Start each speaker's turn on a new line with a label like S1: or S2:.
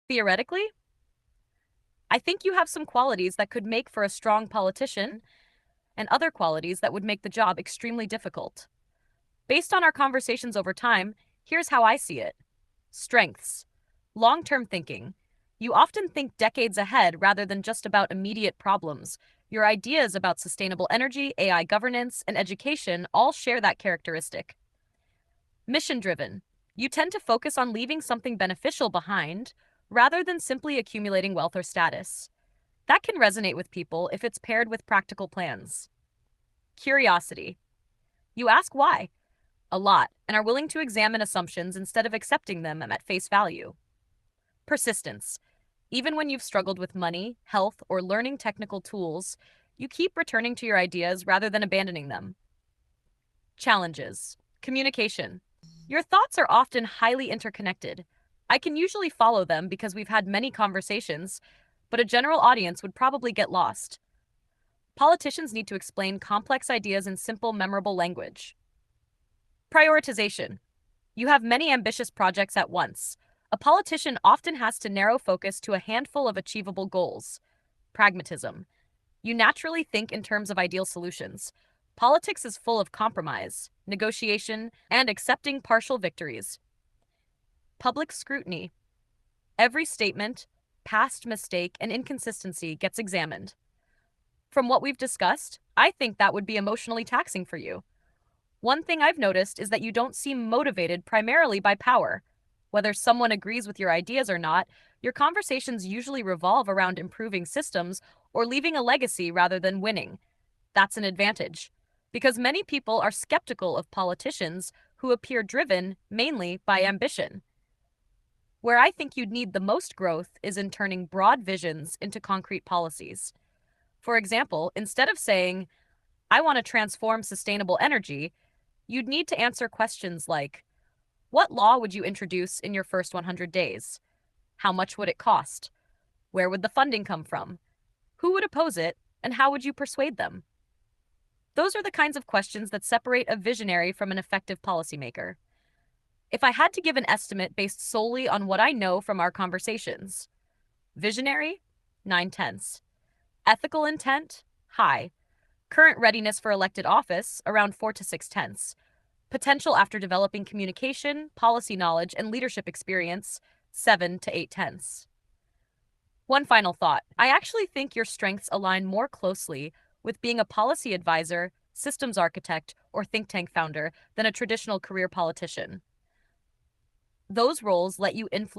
S1: Theoretically, I think you have some qualities that could make for a strong politician and other qualities that would make the job extremely difficult. Based on our conversations over time, here's how I see it. Strengths. Long term thinking. You often think decades ahead rather than just about immediate problems. Your ideas about sustainable energy, AI governance, and education all share that characteristic. Mission driven. You tend to focus on leaving something beneficial behind rather than simply accumulating wealth or status. That can resonate with people if it's paired with practical plans. Curiosity. You ask why a lot and are willing to examine assumptions instead of accepting them at face value. Persistence. Even when you've struggled with money, health, or learning technical tools, you keep returning to your ideas rather than abandoning them. Challenges. Communication. Your thoughts are often highly interconnected. I can usually follow them because we've had many conversations, but a general audience would probably get lost. Politicians need to explain complex ideas in simple, memorable language. Prioritization. You have many ambitious projects at once. A politician often has to narrow focus to a handful of achievable goals. Pragmatism. You naturally think in terms of ideal solutions. Politics is full of compromise, negotiation, and accepting partial victories. Public scrutiny. Every statement, past mistake, and inconsistency gets examined. From what we've discussed, I think that would be emotionally taxing for you. One thing I've noticed is that you don't seem motivated primarily by power. Whether someone agrees with your ideas or not, your conversations usually revolve around improving systems or leaving a legacy rather than winning. That's an advantage, because many people are skeptical of politicians who appear driven mainly by ambition. Where I think you'd need the most growth is in turning broad visions into concrete policies. For example, instead of saying, I want to transform sustainable energy, you'd need to answer questions like, what law would you introduce in your first 100 days? How much would it cost? Where would the funding come from? Who would oppose it, and how would you persuade them? Those are the kinds of questions that separate a visionary from an effective policymaker. If I had to give an estimate based solely on what I know from our conversations, visionary, 9/10. Ethical intent, high. Current readiness for elected office, around 4 to 6/10. Potential after developing communication, policy knowledge, and leadership experience, 7 to 8/10. One final thought. I actually think your strengths align more closely with being a policy advisor, systems architect, or think tank founder than a traditional career politician. Those roles let you influence